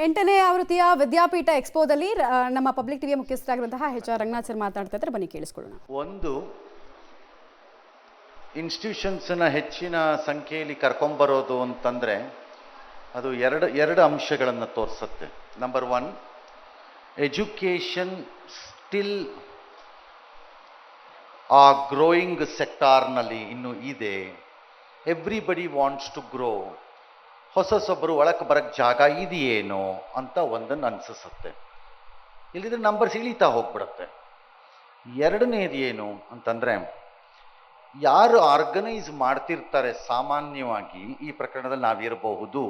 ಎಂಟನೇ ಆವೃತ್ತಿಯ ವಿದ್ಯಾಪೀಠ ಎಕ್ಸ್ಪೋದಲ್ಲಿ ನಮ್ಮ ಪಬ್ಲಿಕ್ ಟಿವಿಯ ಮುಖ್ಯಸ್ಥರಾಗಿರುವಂತಹ HR ರಂಗನಾಥ್ ಸರ್ ಮಾತನಾಡ್ತಾ ಇದ್ದಾರೆ. ಬನ್ನಿ ಕೇಳಿಸ್ಕೊಳ್ಳೋಣ. ಒಂದು ಇನ್ಸ್ಟಿಟ್ಯೂಷನ್ಸ್ನ ಹೆಚ್ಚಿನ ಸಂಖ್ಯೆಯಲ್ಲಿ ಕರ್ಕೊಂಬರೋದು ಅಂತಂದರೆ ಅದು ಎರಡು ಅಂಶಗಳನ್ನು ತೋರಿಸುತ್ತೆ. Number 1, education still a growing ಸೆಕ್ಟಾರ್ನಲ್ಲಿ ಇನ್ನೂ ಇದೆ. Everybody wants to grow. ಹೊಸೊಬ್ಬರು ಒಳಕ್ಕೆ ಬರೋಕ್ಕೆ ಜಾಗ ಇದೆಯೇನೋ ಅಂತ ಒಂದನ್ನು ಅನಿಸುತ್ತೆ. ಇಲ್ಲಿದ್ರೆ ನಂಬರ್ಸ್ ಇಳಿತಾ ಹೋಗ್ಬಿಡುತ್ತೆ. ಎರಡನೇದು ಏನು ಅಂತಂದರೆ, ಯಾರು ಆರ್ಗನೈಸ್ ಮಾಡ್ತಿರ್ತಾರೆ ಸಾಮಾನ್ಯವಾಗಿ ಈ ಪ್ರಕರಣದಲ್ಲಿ ನಾವಿರಬಹುದು,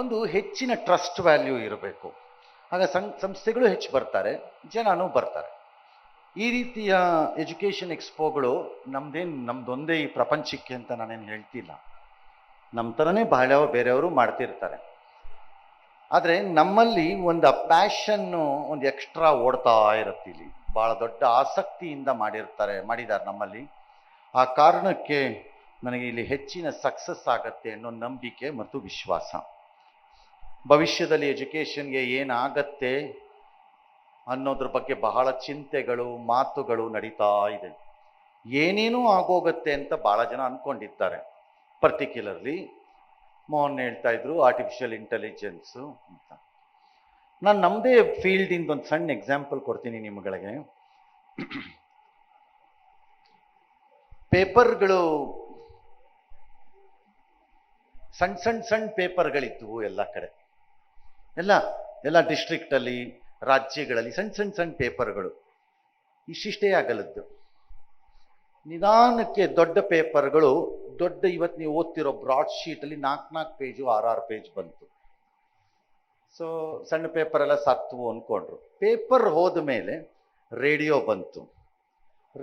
ಒಂದು ಹೆಚ್ಚಿನ ಟ್ರಸ್ಟ್ ವ್ಯಾಲ್ಯೂ ಇರಬೇಕು. ಆಗ ಸಂಸ್ಥೆಗಳು ಹೆಚ್ಚು ಬರ್ತಾರೆ, ಜನನೂ ಬರ್ತಾರೆ. ಈ ರೀತಿಯ ಎಜುಕೇಷನ್ ಎಕ್ಸ್ಪೋಗಳು ನಮ್ದೊಂದೇ ಈ ಪ್ರಪಂಚಕ್ಕೆ ಅಂತ ನಾನೇನು ಹೇಳ್ತಿಲ್ಲ. ನಮ್ಮ ಥರನೇ ಬಹಳ ಬೇರೆಯವರು ಮಾಡ್ತಿರ್ತಾರೆ. ಆದರೆ ನಮ್ಮಲ್ಲಿ ಒಂದು ಪ್ಯಾಷನ್ನು ಒಂದು ಎಕ್ಸ್ಟ್ರಾ ಓಡ್ತಾ ಇರುತ್ತೆ. ಇಲ್ಲಿ ಭಾಳ ದೊಡ್ಡ ಆಸಕ್ತಿಯಿಂದ ಮಾಡಿದ್ದಾರೆ ನಮ್ಮಲ್ಲಿ. ಆ ಕಾರಣಕ್ಕೆ ನನಗೆ ಇಲ್ಲಿ ಹೆಚ್ಚಿನ ಸಕ್ಸಸ್ ಆಗತ್ತೆ ಅನ್ನೋ ನಂಬಿಕೆ ಮತ್ತು ವಿಶ್ವಾಸ. ಭವಿಷ್ಯದಲ್ಲಿ ಎಜುಕೇಷನ್ಗೆ ಏನಾಗತ್ತೆ ಅನ್ನೋದ್ರ ಬಗ್ಗೆ ಬಹಳ ಚಿಂತೆಗಳು, ಮಾತುಗಳು ನಡೀತಾ ಇದೆ. ಏನೇನೂ ಆಗೋಗತ್ತೆ ಅಂತ ಭಾಳ ಜನ ಅಂದ್ಕೊಂಡಿದ್ದಾರೆ. ಪರ್ಟಿಕ್ಯುಲರ್ಲಿ ಮೋಹನ್ ಹೇಳ್ತಾ ಇದ್ರು ಆರ್ಟಿಫಿಷಿಯಲ್ ಇಂಟೆಲಿಜೆನ್ಸು ಅಂತ. ನಾನು ನಮ್ಮದೇ ಫೀಲ್ಡಿಂದ ಒಂದು ಸಣ್ಣ ಎಕ್ಸಾಂಪಲ್ ಕೊಡ್ತೀನಿ ನಿಮ್ಗಳಿಗೆ. ಪೇಪರ್ಗಳು ಸಣ್ಣ ಪೇಪರ್ಗಳಿದ್ವು ಎಲ್ಲ ಕಡೆ, ಎಲ್ಲ ಡಿಸ್ಟ್ರಿಕ್ಟಲ್ಲಿ, ರಾಜ್ಯಗಳಲ್ಲಿ ಸಣ್ಣ ಪೇಪರ್ಗಳು ಇಷ್ಟಿಷ್ಟೇ ಆಗಲದ್ದು. ನಿಧಾನಕ್ಕೆ ದೊಡ್ಡ ಪೇಪರ್ಗಳು, ಇವತ್ತು ನೀವು ಓದ್ತಿರೋ ಬ್ರಾಡ್ ಶೀಟಲ್ಲಿ 4 ಪೇಜು 6 ಪೇಜ್ ಬಂತು. ಸೊ ಸಣ್ಣ ಪೇಪರ್ ಎಲ್ಲ ಸತ್ವು ಅಂದ್ಕೊಂಡ್ರು. ಪೇಪರ್ ಹೋದ ಮೇಲೆ ರೇಡಿಯೋ ಬಂತು.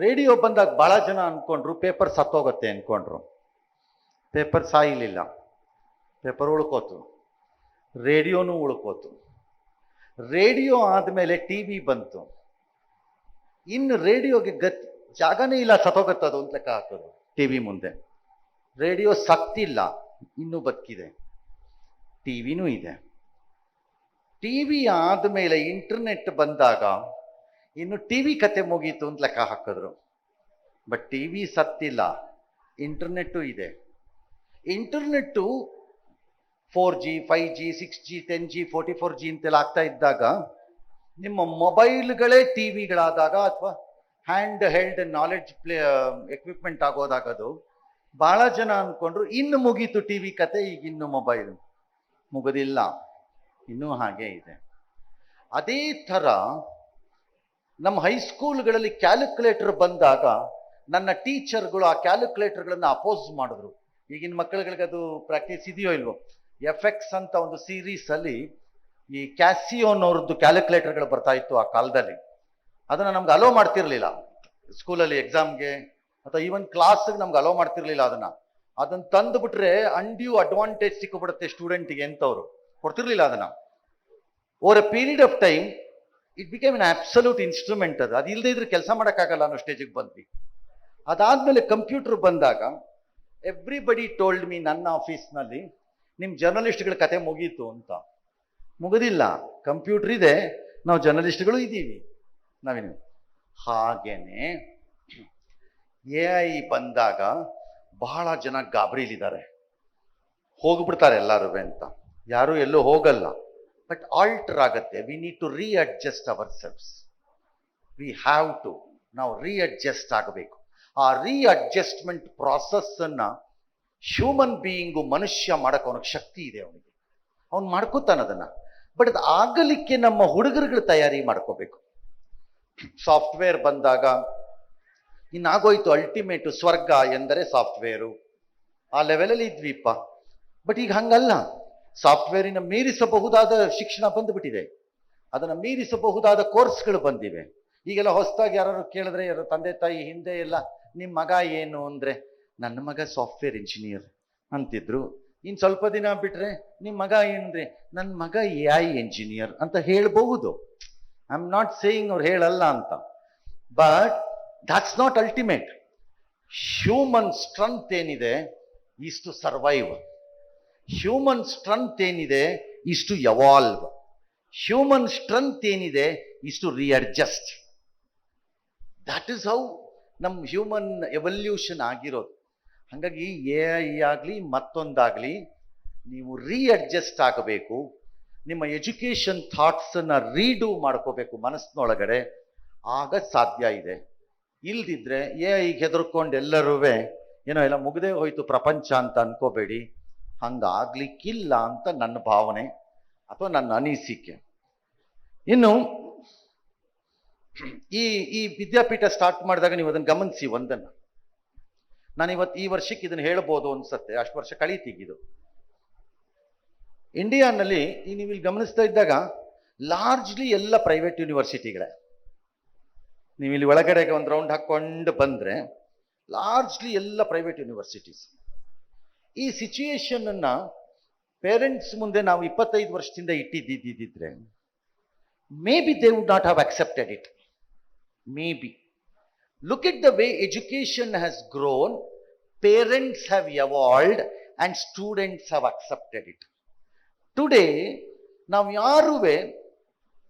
ರೇಡಿಯೋ ಬಂದಾಗ ಭಾಳ ಜನ ಅಂದ್ಕೊಂಡ್ರು ಪೇಪರ್ ಸತ್ತೋಗತ್ತೆ ಅಂದ್ಕೊಂಡ್ರು. ಪೇಪರ್ ಸಾಯಲಿಲ್ಲ, ಪೇಪರ್ ಉಳ್ಕೋತು, ರೇಡಿಯೋನೂ ಉಳ್ಕೋತು. ರೇಡಿಯೋ ಆದಮೇಲೆ TV ಬಂತು. ಇನ್ನು ರೇಡಿಯೋಗೆ ಜಾಗನೇ ಇಲ್ಲ, ಸತ್ತೋಗತ್ತದು ಅಂತ ಲೆಕ್ಕ ಹಾಕೋದು TV ಮುಂದೆ. ರೇಡಿಯೋ ಸತ್ತಿಲ್ಲ, ಇನ್ನೂ ಬದುಕಿದೆ. TVನೂ ಇದೆ. TV ಆದಮೇಲೆ ಇಂಟರ್ನೆಟ್ ಬಂದಾಗ ಇನ್ನು TV ಕತೆ ಮುಗೀತು ಅಂತ ಲೆಕ್ಕ ಹಾಕಿದ್ರು. ಬಟ್ TV ಸತ್ತಿಲ್ಲ, ಇಂಟರ್ನೆಟ್ಟು ಇದೆ. Internet 4G 5G 6G 10G 44G ಅಂತೆಲ್ಲ ಆಗ್ತಾ ಇದ್ದಾಗ, ನಿಮ್ಮ ಮೊಬೈಲ್ಗಳೇ TVಗಳಾದಾಗ ಅಥವಾ ಹ್ಯಾಂಡ್ ಹೆಲ್ಡ್ ನಾಲೆಡ್ಜ್ ಎಕ್ವಿಪ್ಮೆಂಟ್ ಆಗೋದಾಗದು, ಭಾಳ ಜನ ಅಂದ್ಕೊಂಡ್ರು ಇನ್ನು ಮುಗೀತು TV ಕತೆ, ಈಗ ಇನ್ನು ಮೊಬೈಲ್ ಮುಗೋದಿಲ್ಲ, ಇನ್ನೂ ಹಾಗೇ ಇದೆ. ಅದೇ ಥರ ನಮ್ಮ ಹೈಸ್ಕೂಲ್ಗಳಲ್ಲಿ ಕ್ಯಾಲ್ಕುಲೇಟರ್ ಬಂದಾಗ ನನ್ನ ಟೀಚರ್ಗಳು ಆ ಕ್ಯಾಲ್ಕುಲೇಟರ್ಗಳನ್ನು ಅಪೋಸ್ ಮಾಡಿದ್ರು. ಈಗಿನ ಮಕ್ಕಳುಗಳಿಗೆ ಅದು ಪ್ರಾಕ್ಟೀಸ್ ಇದೆಯೋ ಇಲ್ವೋ. FX ಅಂತ ಒಂದು ಸೀರೀಸಲ್ಲಿ ಈ ಕ್ಯಾಸಿಯೋನವ್ರದ್ದು ಕ್ಯಾಲ್ಕುಲೇಟರ್ಗಳು ಬರ್ತಾ ಇತ್ತು ಆ ಕಾಲದಲ್ಲಿ. ಅದನ್ನು ನಮ್ಗೆ ಅಲೋ ಮಾಡ್ತಿರ್ಲಿಲ್ಲ ಸ್ಕೂಲಲ್ಲಿ ಎಕ್ಸಾಮ್ಗೆ ಅಥವಾ ಈವನ್ ಕ್ಲಾಸ್ಗೆ ನಮ್ಗೆ ಅಲೋ ಮಾಡ್ತಿರ್ಲಿಲ್ಲ. ಅದನ್ನು ತಂದುಬಿಟ್ರೆ ಅನ್ಡ್ಯೂ ಅಡ್ವಾಂಟೇಜ್ ಸಿಕ್ಕಿಬಿಡುತ್ತೆ ಸ್ಟೂಡೆಂಟಿಗೆ ಅಂತವ್ರು ಕೊಡ್ತಿರ್ಲಿಲ್ಲ ಅದನ್ನು. Over A period of time it became N absolute instrument. ಅದು ಇಲ್ಲದೆ ಇದ್ರೆ ಕೆಲಸ ಮಾಡೋಕ್ಕಾಗಲ್ಲ ಅನ್ನೋ ಸ್ಟೇಜಿಗೆ ಬಂದ್ವಿ. ಅದಾದಮೇಲೆ ಕಂಪ್ಯೂಟರ್ ಬಂದಾಗ ಎವ್ರಿಬಡಿ ಟೋಲ್ಡ್ ಮೀ, ನನ್ನ ಆಫೀಸ್ನಲ್ಲಿ, ನಿಮ್ಮ ಜರ್ನಲಿಸ್ಟ್ಗಳ ಕತೆ ಮುಗೀತು ಅಂತ. ಮುಗಿದಿಲ್ಲ, ಕಂಪ್ಯೂಟರ್ ಇದೆ, ನಾವು ಜರ್ನಲಿಸ್ಟ್ಗಳು ಇದ್ದೀವಿ. ಹಾಗೇನೆ AI ಬಂದಾಗ ಬಹಳ ಜನ ಗಾಬರಿಲಿದ್ದಾರೆ, ಹೋಗ್ಬಿಡ್ತಾರೆ ಎಲ್ಲರೂ ಅಂತ. ಯಾರು ಎಲ್ಲೂ ಹೋಗಲ್ಲ, ಬಟ್ ಆಲ್ಟರ್ ಆಗತ್ತೆ. We need to readjust ourselves. We have to ನಾವು ರೀಅಡ್ಜಸ್ಟ್ ಆಗಬೇಕು. ಆ ರೀಅಡ್ಜಸ್ಟ್ಮೆಂಟ್ ಪ್ರಾಸೆಸ್ಸನ್ನು ಹ್ಯೂಮನ್ ಬೀಯಿಂಗು, ಮನುಷ್ಯ ಮಾಡೋಕೆ ಅವನಿಗೆ ಶಕ್ತಿ ಇದೆ. ಅವನು ಮಾಡ್ಕೋತಾನೆ ಅದನ್ನು. ಬಟ್ ಅದು ಆಗಲಿಕ್ಕೆ ನಮ್ಮ ಹುಡುಗರುಗಳು ತಯಾರಿ ಮಾಡ್ಕೋಬೇಕು. ಸಾಫ್ಟ್ವೇರ್ ಬಂದಾಗ ಇನ್ನಾಗೋಯ್ತು, ಅಲ್ಟಿಮೇಟು ಸ್ವರ್ಗ ಎಂದರೆ ಸಾಫ್ಟ್ವೇರು, ಆ ಲೆವೆಲಲ್ಲಿ ಇದ್ವಿಪ್ಪ. ಬಟ್ ಈಗ ಹಂಗಲ್ಲ. ಸಾಫ್ಟ್ವೇರಿನ ಮೀರಿಸಬಹುದಾದ ಶಿಕ್ಷಣ ಬಂದುಬಿಟ್ಟಿದೆ, ಅದನ್ನು ಮೀರಿಸಬಹುದಾದ ಕೋರ್ಸ್ಗಳು ಬಂದಿವೆ. ಈಗೆಲ್ಲ ಹೊಸದಾಗಿ ಯಾರು ಕೇಳಿದ್ರೆ, ಯಾರು ತಂದೆ ತಾಯಿ ಹಿಂದೆ ಎಲ್ಲ ನಿಮ್ಮ ಮಗ ಏನು ಅಂದರೆ, ನನ್ನ ಮಗ ಸಾಫ್ಟ್ವೇರ್ ಇಂಜಿನಿಯರ್ ಅಂತಿದ್ರು. ಇನ್ನು ಸ್ವಲ್ಪ ದಿನ ಬಿಟ್ಟರೆ ನಿಮ್ಮ ಮಗ ಏನ್ರಿ, ನನ್ನ ಮಗ AI ಇಂಜಿನಿಯರ್ ಅಂತ ಹೇಳಬಹುದು. ಐ ಆಮ್ ನಾಟ್ ಸೇಯಿಂಗ್ ಅವ್ರು ಹೇಳಲ್ಲ ಅಂತ, but that's not ultimate. Human strength ಏನಿದೆ is to survive. Human strength ಏನಿದೆ is to evolve. Human strength ಏನಿದೆ is to readjust. That is how ನಮ್ಮ ಹ್ಯೂಮನ್ ಎವಲ್ಯೂಷನ್ ಆಗಿರೋದು. ಹಾಗಾಗಿ AI ಆಗಲಿ ಮತ್ತೊಂದಾಗಲಿ ನೀವು ರೀಅಡ್ಜಸ್ಟ್ ಆಗಬೇಕು. ನಿಮ್ಮ ಎಜುಕೇಷನ್ ಥಾಟ್ಸನ್ನು ರೀಡೂ ಮಾಡ್ಕೋಬೇಕು ಮನಸ್ಸಿನೊಳಗಡೆ, ಆಗ ಸಾಧ್ಯ ಇದೆ. ಇಲ್ದಿದ್ರೆ AIಗೆ ಹೆದರ್ಕೊಂಡು ಎಲ್ಲರೂ ಏನೋ ಎಲ್ಲ ಮುಗದೇ ಹೋಯ್ತು ಪ್ರಪಂಚ ಅಂತ ಅನ್ಕೋಬೇಡಿ. ಹಂಗಾಗ್ಲಿಕ್ಕಿಲ್ಲ ಅಂತ ನನ್ನ ಭಾವನೆ ಅಥವಾ ನನ್ನ ಅನಿಸಿಕೆ. ಇನ್ನು ಈ ವಿದ್ಯಾಪೀಠ ಸ್ಟಾರ್ಟ್ ಮಾಡಿದಾಗ ನೀವು ಅದನ್ನು ಗಮನಿಸಿ ಒಂದನ್ನು. ಈ ವರ್ಷಕ್ಕೆ ಇದನ್ನು ಹೇಳ್ಬೋದು ಅನ್ಸತ್ತೆ, ಅಷ್ಟು ವರ್ಷ ಕಳೀತೀಗಿದು. ಇಂಡಿಯಾನಲ್ಲಿ ನೀವು ಇಲ್ಲಿ ಗಮನಿಸ್ತಾ ಇದ್ದಾಗ ಲಾರ್ಜ್ಲಿ ಎಲ್ಲ ಪ್ರೈವೇಟ್ ಯೂನಿವರ್ಸಿಟಿಗಳೇ. ನೀವು ಇಲ್ಲಿ ಒಳಗಡೆಗೆ ಒಂದು ರೌಂಡ್ ಹಾಕ್ಕೊಂಡು ಬಂದರೆ ಲಾರ್ಜ್ಲಿ ಎಲ್ಲ ಪ್ರೈವೇಟ್ ಯೂನಿವರ್ಸಿಟೀಸ್. ಈ ಸಿಚುಯೇಷನನ್ನು ಪೇರೆಂಟ್ಸ್ ಮುಂದೆ ನಾವು 25 ವರ್ಷದಿಂದ ಇಟ್ಟಿದ್ದಿದ್ದಿದ್ರೆ maybe they would not have accepted it. Maybe. Look at the way education has grown, parents have evolved and students have accepted it. Today, ನಾವು ಯಾರುವೆ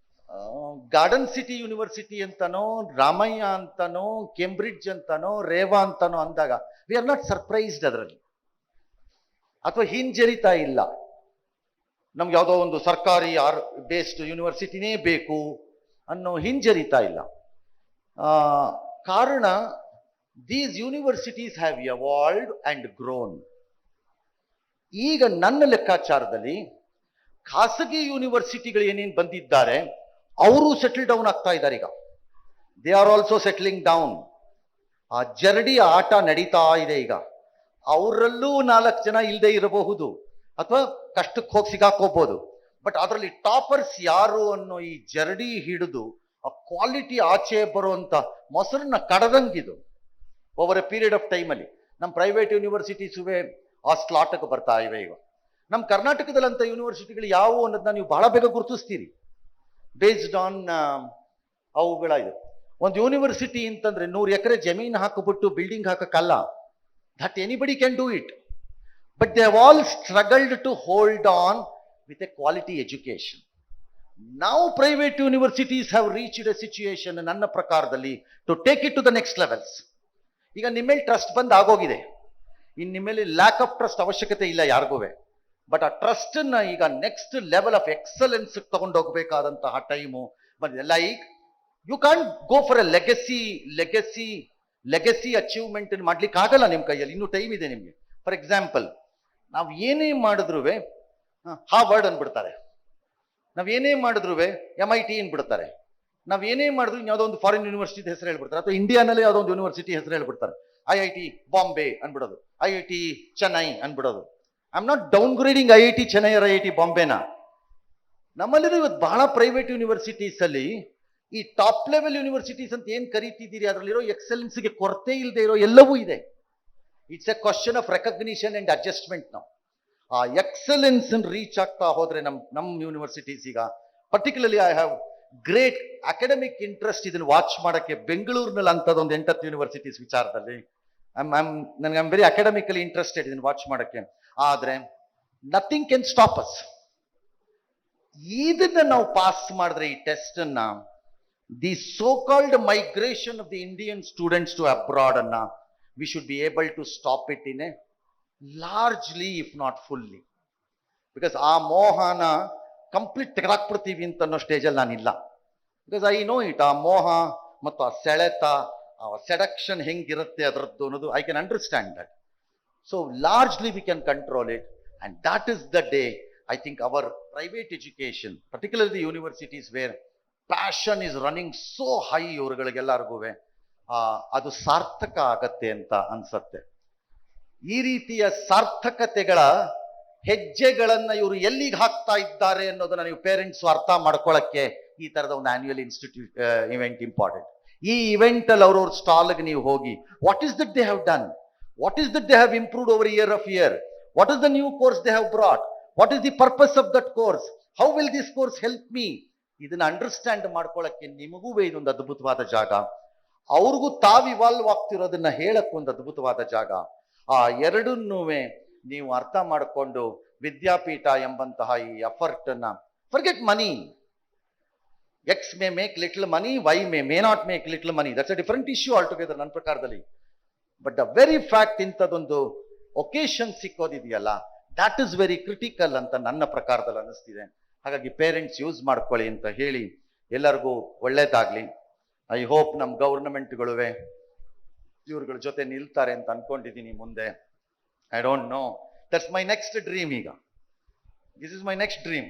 ಗಾರ್ಡನ್ ಸಿಟಿ ಯೂನಿವರ್ಸಿಟಿ ಅಂತನೋ, ರಾಮಯ್ಯ ಅಂತನೋ, Cambridge ಅಂತನೋ, ರೇವಾ ಅಂತನೋ ಅಂದಾಗ ವಿ ಆರ್ ನಾಟ್ ಸರ್ಪ್ರೈಸ್ಡ್ ಅದರಲ್ಲಿ, ಅಥವಾ ಹಿಂಜರಿತಾ ಇಲ್ಲ. ನಮ್ಗೆ ಯಾವುದೋ ಒಂದು ಸರ್ಕಾರಿ ಬೇಸ್ಡ್ ಯೂನಿವರ್ಸಿಟಿನೇ ಬೇಕು ಅನ್ನೋ ಹಿಂಜರಿತಾ ಇಲ್ಲ. ಕಾರಣ these universities have evolved and grown. ಈಗ ನನ್ನ ಲೆಕ್ಕಾಚಾರದಲ್ಲಿ ಖಾಸಗಿ ಯೂನಿವರ್ಸಿಟಿಗಳು ಏನೇನು ಬಂದಿದ್ದಾರೆ ಅವರು ಸೆಟಲ್ ಡೌನ್ ಆಗ್ತಾ ಇದ್ದಾರೆ. ಈಗ they are also settling down. ಆ ಜರಡಿ ಆಟ ನಡೀತಾ ಇದೆ ಈಗ. ಅವರಲ್ಲೂ 4 ಜನ ಇಲ್ಲದೆ ಇರಬಹುದು ಅಥವಾ ಕಷ್ಟಕ್ಕೆ ಹೋಗಿ ಸಿಗಾಕೋಬಹುದು. ಬಟ್ ಅದರಲ್ಲಿ ಟಾಪರ್ಸ್ ಯಾರು ಅನ್ನೋ ಈ ಜರಡಿ ಹಿಡಿದು ಆ ಕ್ವಾಲಿಟಿ ಆಚೆ ಬರುವಂತ ಮೊಸರನ್ನ ಕಡದಂಗಿದು ಓವರ್ ಎ ಪೀರಿಯಡ್ ಆಫ್ ಟೈಮಲ್ಲಿ. ನಮ್ಮ ಪ್ರೈವೇಟ್ ಯೂನಿವರ್ಸಿಟೀಸುವೆ ಆ ಸ್ಲಾಟಕ್ಕೆ ಬರ್ತಾ ಇವೆ. ಈಗ ನಮ್ಮ ಕರ್ನಾಟಕದಲ್ಲಂಥ ಯೂನಿವರ್ಸಿಟಿಗಳು ಯಾವುವು ಅನ್ನೋದನ್ನ ನೀವು ಬಹಳ ಬೇಗ ಗುರುತಿಸ್ತೀರಿ ಬೇಸ್ಡ್ ಆನ್ ಅವುಗಳ ಇದು. ಒಂದು ಯೂನಿವರ್ಸಿಟಿ ಅಂತಂದ್ರೆ 100 ಎಕರೆ ಜಮೀನು ಹಾಕಿಬಿಟ್ಟು ಬಿಲ್ಡಿಂಗ್ ಹಾಕಕ್ಕಲ್ಲ. That anybody can do it. But they have all struggled to hold on with a quality education. Now private universities have reached a situation, ನನ್ನ ಪ್ರಕಾರದಲ್ಲಿ, to take it to the next levels. ಈಗ ನಿಮ್ಮೇಲೆ trust ಬಂದ್ ಆಗೋಗಿದೆ. ಇನ್ನು ನಿಮ್ಮೇಲೆ lack of trust ಅವಶ್ಯಕತೆ ಇಲ್ಲ ಯಾರಿಗೂ. But ಆ ಟ್ರಸ್ಟ್ ಅನ್ನ ಈಗ ನೆಕ್ಸ್ಟ್ ಲೆವೆಲ್ ಆಫ್ ಎಕ್ಸಲೆನ್ಸ್ ತಗೊಂಡೋಗ್ಬೇಕಾದಂತಹ ಟೈಮು ಬಂದಿದೆ. Like you can't go for a legacy achievement ಮಾಡ್ಲಿಕ್ಕೆ ಆಗಲ್ಲ ನಿಮ್ಮ ಕೈಯಲ್ಲಿ. ಇನ್ನೂ ಟೈಮ್ ಇದೆ ನಿಮ್ಗೆ. ಫಾರ್ ಎಕ್ಸಾಂಪಲ್, ನಾವು ಏನೇ ಮಾಡಿದ್ರು ಹಾರ್ವರ್ಡ್ ಅಂದ್ಬಿಡ್ತಾರೆ. ನಾವೇನೇ ಮಾಡಿದ್ರು MIT ಅನ್ಬಿಡ್ತಾರೆ. ನಾವೇನೇ ಮಾಡಿದ್ರು ಯಾವುದೋ ಒಂದು ಫಾರಿನ್ ಯೂನಿವರ್ಸಿಟಿ ಹೆಸರು ಹೇಳ್ಬಿಡ್ತಾರೆ, ಅಥವಾ ಇಂಡಿಯಾನಲ್ಲೇ ಯಾವುದೋ ಒಂದು ಯೂನಿವರ್ಸಿಟಿ ಹೆಸರು ಹೇಳ್ಬಿಡ್ತಾರೆ. IIT ಬಾಂಬೆ ಅನ್ಬಿಡೋದು, IIT ಚೆನ್ನೈ ಅನ್ಬಿಡೋದು. I am not downgrading IIT Chennai or IIT ಬಾಂಬೆನ. ನಮ್ಮಲ್ಲಿ ಇವತ್ತು ಬಹಳ ಪ್ರೈವೇಟ್ ಯೂನಿವರ್ಸಿಟೀಸ್ ಅಲ್ಲಿ ಈ ಟಾಪ್ ಲೆವೆಲ್ ಯೂನಿವರ್ಸಿಟೀಸ್ ಅಂತ ಏನ್ ಕರೀತಿದ್ದೀರಿ ಅದರಲ್ಲಿರೋ ಎಕ್ಸಲೆನ್ಸ್ಗೆ ಕೊರತೆ ಇಲ್ಲದೆ ಇರೋ ಎಲ್ಲವೂ ಇದೆ. It's A question of recognition and adjustment. ನಾವು ಆ ಎಕ್ಸಲೆನ್ಸ್ ರೀಚ್ ಆಗ್ತಾ ಹೋದ್ರೆ ನಮ್ಮ ಯೂನಿವರ್ಸಿಟೀಸ್ ಈಗ particularly I have great academic interest ಇದನ್ನು ವಾಚ್ ಮಾಡಕ್ಕೆ. ಬೆಂಗಳೂರಿನಲ್ಲಿ ಅಂಥದ್ದೊಂದು 8 ಯೂನಿವರ್ಸಿಟೀಸ್ ವಿಚಾರದಲ್ಲಿ ನನಗೆ ವೆರಿ ಅಕಾಡೆಮಿಕಲಿ ಇಂಟ್ರೆಸ್ಟೆಡ್ ಇದನ್ನು ವಾಚ್ ಮಾಡಕ್ಕೆ. ಆದ್ರೆ ನಥಿಂಗ್ ಕ್ಯಾನ್ ಸ್ಟಾಪ್ ಅಸ್. ಇದನ್ನ ನಾವು ಪಾಸ್ ಮಾಡಿದ್ರೆ ಈ ಟೆಸ್ಟ್ ಅನ್ನ, the so called migration of the Indian students to abroad ಅನ್ನ we should be able to stop it in a largely if not fully. Because ಆ ಮೋಹನ ಕಂಪ್ಲೀಟ್ ತೆಗೆದಾಕ್ಬಿಡ್ತೀವಿ ಅಂತ ಅನ್ನೋ ಸ್ಟೇಜಲ್ಲಿ ನಾನಿಲ್ಲ. Because I know it. ಆ ಮೋಹ ಮತ್ತು ಆ ಸೆಳೆತ, ಆ ಸೆಡಕ್ಷನ್ ಹೆಂಗಿರುತ್ತೆ ಅದರದ್ದು ಅನ್ನೋದು I can understand that. So largely we can control it, and that is the day I think our private education, particularly universities where passion is running so high, ಇವ್ರುಗಳಿಗೆಲ್ಲರಿಗೂ ಅದು ಸಾರ್ಥಕ ಆಗತ್ತೆ ಅಂತ ಅನ್ಸತ್ತೆ. ಈ ರೀತಿಯ ಸಾರ್ಥಕತೆಗಳ ಹೆಜ್ಜೆಗಳನ್ನ ಇವರು ಎಲ್ಲಿಗೆ ಹಾಕ್ತಾ ಇದ್ದಾರೆ ಅನ್ನೋದನ್ನ ನೀವು ಪೇರೆಂಟ್ಸ್ ಅರ್ಥ ಮಾಡ್ಕೊಳ್ಳಕ್ಕೆ ಈ ತರದ ಒಂದು ಆನ್ಯುವಲ್ ಇವೆಂಟ್ ಇಂಪಾರ್ಟೆಂಟ್. ಈ ಇವೆಂಟ್ ಅಲ್ಲಿ ಅವ್ರವ್ರ ಸ್ಟಾಲ್ಗೆ ನೀವು ಹೋಗಿ, what is that they have done, what is that they have improved over year of year, what is the new course they have brought, what is the purpose of that course, how will this course help me, ಇದನ್ನ understand ಮಾಡ್ಕೊಳ್ಳಕ್ಕೆ ನಿಮಗೂ ಇದೊಂದು ಅದ್ಭುತವಾದ ಜಾಗ. ಅವ್ರಿಗೂ ತಾವು evolve ಆಗ್ತಿರೋದನ್ನ ಹೇಳಕ್ ಒಂದು ಅದ್ಭುತವಾದ ಜಾಗ. ಆ ಎರಡನ್ನೂ ನೀವು ಅರ್ಥ ಮಾಡಿಕೊಂಡು ವಿದ್ಯಾಪೀಠ ಎಂಬಂತಹ ಈ ಎಫರ್ಟ್ ಅನ್ನ, forget money, X may make little money, Y may not make little money, that's a different issue altogether ನನ್ನ ಪ್ರಕಾರದಲ್ಲಿ. ಬಟ್ ದ ವೆರಿ ಫ್ಯಾಕ್ಟ್ ಇಂಥದ್ದೊಂದು ಒಕೇಶನ್ ಸಿಕ್ಕೋದಿದೆಯಲ್ಲ, ದ್ಯಾಟ್ ಇಸ್ ವೆರಿ ಕ್ರಿಟಿಕಲ್ ಅಂತ ನನ್ನ ಪ್ರಕಾರದಲ್ಲಿ ಅನ್ನಿಸ್ತಿದೆ. ಹಾಗಾಗಿ ಪೇರೆಂಟ್ಸ್ ಯೂಸ್ ಮಾಡ್ಕೊಳ್ಳಿ ಅಂತ ಹೇಳಿ ಎಲ್ಲರಿಗೂ ಒಳ್ಳೇದಾಗ್ಲಿ. ಐ ಹೋಪ್ ನಮ್ಮ ಗೌರ್ನಮೆಂಟ್ಗಳುವೆ ಇವ್ರಗಳ ಜೊತೆ ನಿಲ್ತಾರೆ ಅಂತ ಅನ್ಕೊಂಡಿದ್ದೀನಿ ಮುಂದೆ. I don't know, that's my next dream. ಈಗ this is my next dream.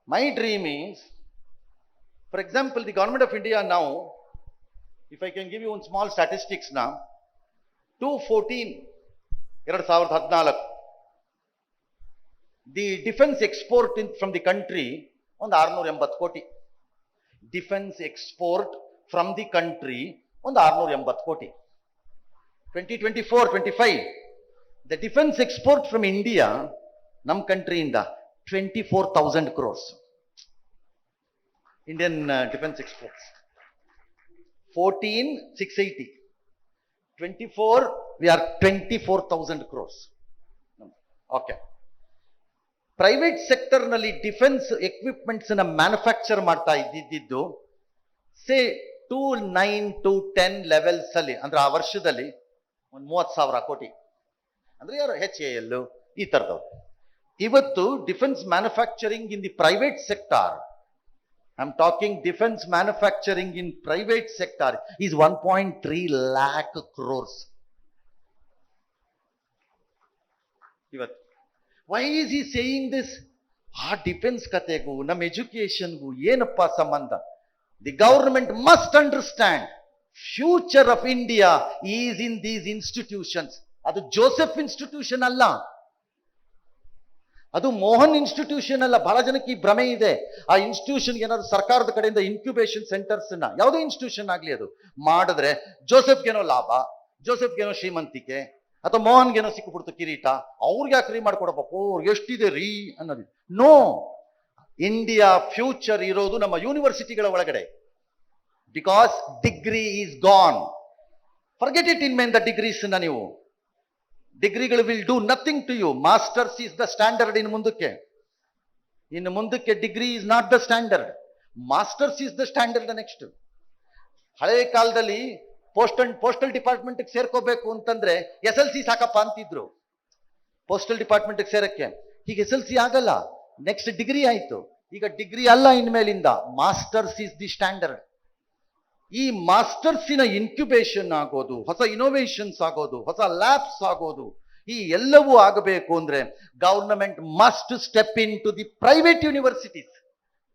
My dream is, for example, the government of India now, if I can give you ಒಂದು ಸ್ಮಾಲ್ ಸ್ಟ್ಯಾಟಿಸ್ಟಿಕ್ಸ್ ನಾ, 2014 the defence export from the country ಒಂದು 680 crore. Defence export from the country ಒಂದು 680 crore. 2024-25 the defence export from India ನಮ್ಮ ಕಂಟ್ರಿಯಿಂದ 24,000 crores. Indian defence exports 14,680. 24 we are 24,000 crores. Okay, private sector ನಲ್ಲಿ defence equipments ನ manufacture ಮಾಡ್ತಾ ಇದ್ದಿದ್ದು ಸೇ 2009 to 2010 levels ಅಲ್ಲಿ, ಅಂದ್ರೆ ಆ ವರ್ಷದಲ್ಲಿ ಒಂದು 30,000 ಕೋಟಿ, ಅಂದ್ರೆ ಯಾರು HAL ಈ ತರದವ್ರು. ಇವತ್ತು defence manufacturing in the private sector, I am talking defence manufacturing in private sector is 1.3 lakh crores ಇವತ್ತು. ವೈ ಈಸ್ ಈ ಸೇಯಿಂಗ್ ದಿಸ್? ಆ ಡಿಫೆನ್ಸ್ ಕತೆಗೂ ನಮ್ಮ ಎಜುಕೇಶನ್ಗೂ ಏನಪ್ಪ ಸಂಬಂಧ? The government must understand future of India is in these institutions. ಅದು Joseph institution ಅಲ್ಲ, ಅದು Mohan institution ಅಲ್ಲ. ಬಹಳ ಜನಕ್ಕೆ ಈ ಭ್ರಮೆ ಇದೆ. ಆ ಇನ್ಸ್ಟಿಟ್ಯೂಷನ್ ಏನಾದ್ರು ಸರ್ಕಾರದ ಕಡೆಯಿಂದ ಇನ್ಕ್ಯುಬೇಷನ್ ಸೆಂಟರ್ಸ್ ನ, ಯಾವುದೇ ಇನ್ಸ್ಟಿಟ್ಯೂಷನ್ ಆಗ್ಲಿ, ಅದು ಮಾಡಿದ್ರೆ ಜೋಸೆಫ್ಗೇನೋ ಲಾಭ, ಜೋಸೆಫ್ಗೇನೋ ಶ್ರೀಮಂತಿಕೆ, ಅಥವಾ ಮೋಹನ್ಗೇನೋ ಸಿಕ್ಕಿಬಿಡ್ತು ಕಿರೀಟ, ಅವ್ರಿಗೆ ಯಾಕೆ ರೀ ಮಾಡ್ಕೊಡಪ್ಪ, ಎಷ್ಟಿದೆ ರೀ ಅನ್ನೋದು. ನೋ, ಇಂಡಿಯಾ ಫ್ಯೂಚರ್ ಇರೋದು ನಮ್ಮ ಯೂನಿವರ್ಸಿಟಿಗಳ ಒಳಗಡೆ. Because degree is gone. Forget it in main the degrees ನ. ನೀವು ಡಿಗ್ರಿಗಳು will do nothing to you. Masters is the standard. ಇನ್ನು ಮುಂದಕ್ಕೆ degree is not the standard, masters is the standard. Next, ಹಳೆ ಕಾಲದಲ್ಲಿ ಪೋಸ್ಟಲ್ ಡಿಪಾರ್ಟ್ಮೆಂಟ್ ಸೇರ್ಕೋಬೇಕು ಅಂತಂದ್ರೆ SLC ಸಾಕಪ್ಪ ಅಂತಿದ್ರು ಪೋಸ್ಟಲ್ ಡಿಪಾರ್ಟ್ಮೆಂಟ್ ಸೇರಕ್ಕೆ. ಈಗ SLC ಆಗಲ್ಲ, ನೆಕ್ಸ್ಟ್ ಡಿಗ್ರಿ ಆಯ್ತು. ಈಗ ಡಿಗ್ರಿ ಅಲ್ಲ, ಇನ್ಮೇಲಿಂದ ಮಾಸ್ಟರ್ಸ್ ಈಸ್ ದಿ ಸ್ಟ್ಯಾಂಡರ್ಡ್. ಈ ಮಾಸ್ಟರ್ಸಿನ ಇನ್ಕ್ಯುಬೇಷನ್ ಆಗೋದು, ಹೊಸ ಇನೋವೇಷನ್ಸ್ ಆಗೋದು, ಹೊಸ ಲ್ಯಾಬ್ಸ್ ಆಗೋದು, ಈ ಎಲ್ಲವೂ ಆಗಬೇಕು ಅಂದ್ರೆ government must step into the private universities.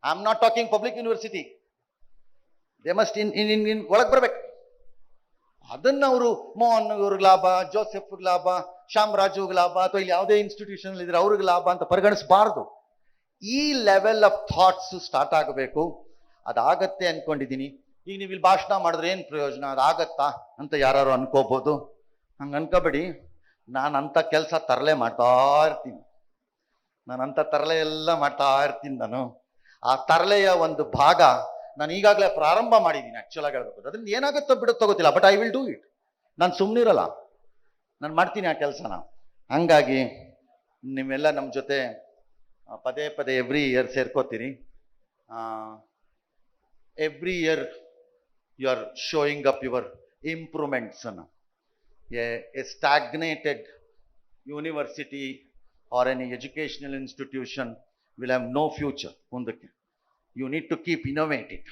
I am not talking public university. They must in ಒಳಗೆ ಬರ್ಬೇಕು. ಅದನ್ನ ಅವರು ಮೋಹನ್ ಅವ್ರಿಗೆ ಲಾಭ, ಜೋಸೆಫ್ ಲಾಭ, ಶ್ಯಾಮರಾಜುಗೆ ಲಾಭ, ಅಥವಾ ಇಲ್ಲಿ ಯಾವುದೇ ಇನ್ಸ್ಟಿಟ್ಯೂಷನ್ ಇದ್ರೆ ಅವ್ರಿಗೆ ಲಾಭ ಅಂತ ಪರಿಗಣಿಸಬಾರ್ದು. ಈ ಲೆವೆಲ್ ಆಫ್ ಥಾಟ್ಸ್ ಸ್ಟಾರ್ಟ್ ಆಗಬೇಕು. ಅದಾಗತ್ತೆ ಅನ್ಕೊಂಡಿದ್ದೀನಿ. ಈಗ ನೀವು ಇಲ್ಲಿ ಭಾಷಣ ಮಾಡಿದ್ರೆ ಏನು ಪ್ರಯೋಜನ, ಅದಾಗತ್ತಾ ಅಂತ ಯಾರು ಅನ್ಕೋಬಹುದು. ಹಂಗೆ ಅನ್ಕೋಬೇಡಿ. ನಾನು ಅಂಥ ಕೆಲಸ ತರಲೆ ಮಾಡ್ತಾ ಇರ್ತೀನಿ. ನಾನು ಆ ತರಲೆಯ ಒಂದು ಭಾಗ ನಾನು ಈಗಾಗಲೇ ಪ್ರಾರಂಭ ಮಾಡಿದ್ದೀನಿ. ಆಕ್ಚುಲ್ ಆಗಿ ಹೇಳ್ಬೇಕು, ಅದರಿಂದ ಏನಾಗುತ್ತೋ ಬಿಡುತ್ತೋ ಗೊತ್ತಿಲ್ಲ, but I will do it. ನಾನು ಸುಮ್ಮನಿರಲ್ಲ, ನಾನು ಮಾಡ್ತೀನಿ ಆ ಕೆಲಸನ. ಹಂಗಾಗಿ ನೀವೆಲ್ಲ ನಮ್ಮ ಜೊತೆ ಪದೇ ಪದೇ ಎವ್ರಿ ಇಯರ್ ಸೇರ್ಕೋತೀರಿ. Every year you are showing up your improvements ಅನ್ನು. A stagnated university or any educational institution will have no future ಮುಂದಕ್ಕೆ. You need to keep innovating.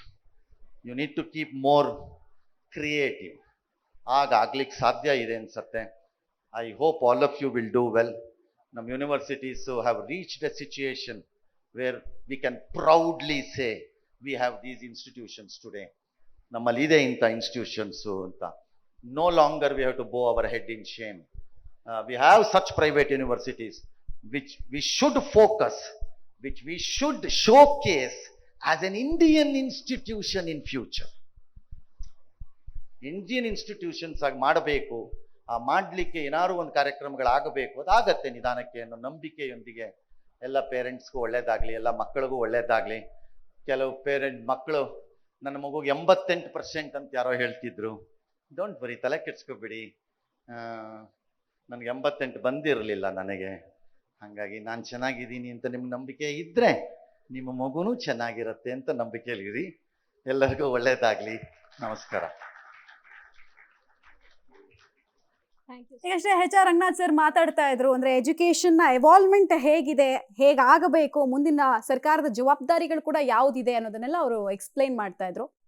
You need to keep more creative. ಆಗ ಆಗ್ಲಿಕ್ಕೆ ಸಾಧ್ಯ ಇದೆ ಅನ್ಸುತ್ತೆ. I hope all of you will do well. ನಮ್ಮ universities have reached a situation where we can proudly say we have these institutions today. ನಮ್ಮಲ್ಲಿ ಇದೆ ಇಂಥ institutions ಅಂತ. No longer we have to bow our head in shame. We have such private universities which we should focus, which we should showcase as an Indian institution in future. Indian institutions ಆಗಿ ಮಾಡಬೇಕು. ಆ ಮಾಡಲಿಕ್ಕೆ ಏನಾದ್ರು ಒಂದು ಕಾರ್ಯಕ್ರಮಗಳಾಗಬೇಕು. ಅದಾಗತ್ತೆ ನಿಧಾನಕ್ಕೆ ಅನ್ನೋ ನಂಬಿಕೆಯೊಂದಿಗೆ ಎಲ್ಲ ಪೇರೆಂಟ್ಸ್ಗೂ ಒಳ್ಳೇದಾಗಲಿ, ಎಲ್ಲ ಮಕ್ಕಳಿಗೂ ಒಳ್ಳೇದಾಗಲಿ. ಕೆಲವು ಮಕ್ಕಳು ನನ್ನ ಮಗುಗೆ 88% ಅಂತ ಯಾರೋ ಹೇಳ್ತಿದ್ರು. ಡೋಂಟ್ ವರಿ, ತಲೆ ಕೆಡ್ಸ್ಕೊಬೇಡಿ. ನನಗೆ 88 ಬಂದಿರಲಿಲ್ಲ ನನಗೆ. ಹಾಗಾಗಿ ನಾನು ಚೆನ್ನಾಗಿದ್ದೀನಿ ಅಂತ ನಿಮ್ಗೆ ನಂಬಿಕೆ ಇದ್ದರೆ ನಿಮ್ಮ ಮಗುನೂ ಚೆನ್ನಾಗಿರುತ್ತೆ ಅಂತ ನಂಬಿಕೆಯಲ್ಲಿರಿ. ಎಲ್ಲರಿಗೂ ಒಳ್ಳೆಯದಾಗಲಿ. ನಮಸ್ಕಾರ. ಈಗಷ್ಟೇ HR ರಂಗನಾಥ್ ಸರ್ ಮಾತಾಡ್ತಾ ಇದ್ರು, ಅಂದ್ರೆ ಎಜುಕೇಶನ್ ನ ಎವಾಲ್ವ್ಮೆಂಟ್ ಹೇಗಿದೆ, ಹೇಗಾಗಬೇಕು, ಮುಂದಿನ ಸರ್ಕಾರದ ಜವಾಬ್ದಾರಿಗಳು ಕೂಡ ಯಾವುದಿದೆ ಅನ್ನೋದನ್ನೆಲ್ಲ ಅವರು ಎಕ್ಸ್ಪ್ಲೈನ್ ಮಾಡ್ತಾ ಇದ್ರು.